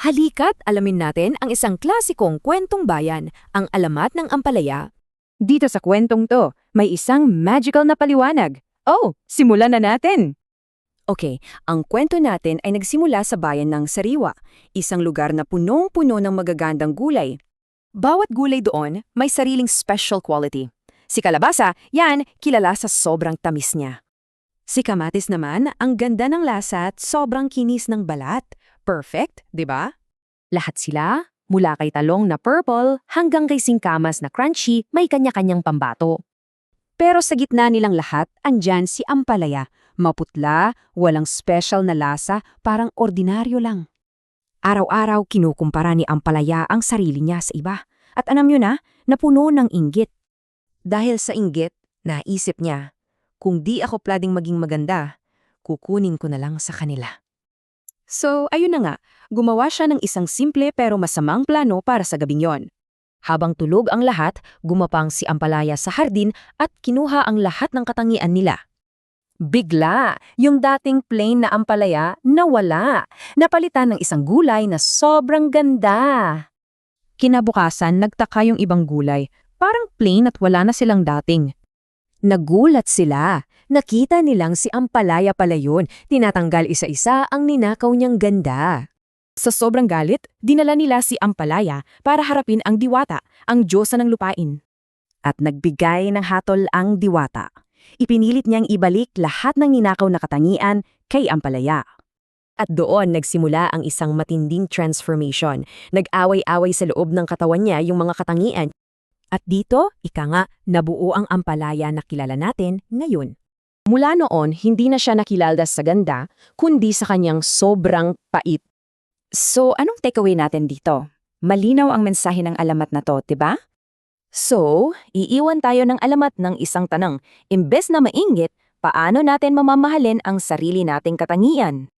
Halika't alamin natin ang isang klasikong kwentong bayan, ang Alamat ng Ampalaya. Dito sa kwentong to, may isang magical na paliwanag. Oh, simulan na natin! Okay, ang kwento natin ay nagsimula sa bayan ng Sariwa, isang lugar na punong-puno ng magagandang gulay. Bawat gulay doon may sariling special quality. Si kalabasa, yan, kilala sa sobrang tamis niya. Si kamatis naman, ang ganda ng lasa at sobrang kinis ng balat. Perfect, di ba? Lahat sila, mula kay talong na purple hanggang kay singkamas na crunchy, may kanya-kanyang pambato. Pero sa gitna nilang lahat, andyan si Ampalaya. Maputla, walang special na lasa, parang ordinaryo lang. Araw-araw kinukumpara ni Ampalaya ang sarili niya sa iba. At alam nyo na, napuno ng inggit. Dahil sa inggit, naisip niya, kung di ako pwedeng maging maganda, kukunin ko na lang sa kanila. So, ayun na nga, gumawa siya ng isang simple pero masamang plano para sa gabing yon. Habang tulog ang lahat, gumapang si Ampalaya sa hardin at kinuha ang lahat ng katangian nila. Bigla, yung dating plain na Ampalaya nawala. Napalitan ng isang gulay na sobrang ganda. Kinabukasan, nagtaka yung ibang gulay. Parang plain at wala na silang dating. Nagulat sila. Nakita nilang si Ampalaya pala yun. Tinatanggal isa-isa ang ninakaw niyang ganda. Sa sobrang galit, dinala nila si Ampalaya para harapin ang diwata, ang diyosa ng lupain. At nagbigay ng hatol ang diwata. Ipinilit niyang ibalik lahat ng ninakaw na katangian kay Ampalaya. At doon nagsimula ang isang matinding transformation. Nag-away-away sa loob ng katawan niya yung mga katangian. At dito, ika nga, nabuo ang Ampalaya na kilala natin ngayon. Mula noon, hindi na siya nakilala sa ganda, kundi sa kanyang sobrang pait. So, anong takeaway natin dito? Malinaw ang mensahe ng alamat na to, diba? So, iiwan tayo ng alamat ng isang tanong. Imbes na mainggit, paano natin mamamahalin ang sarili nating katangian?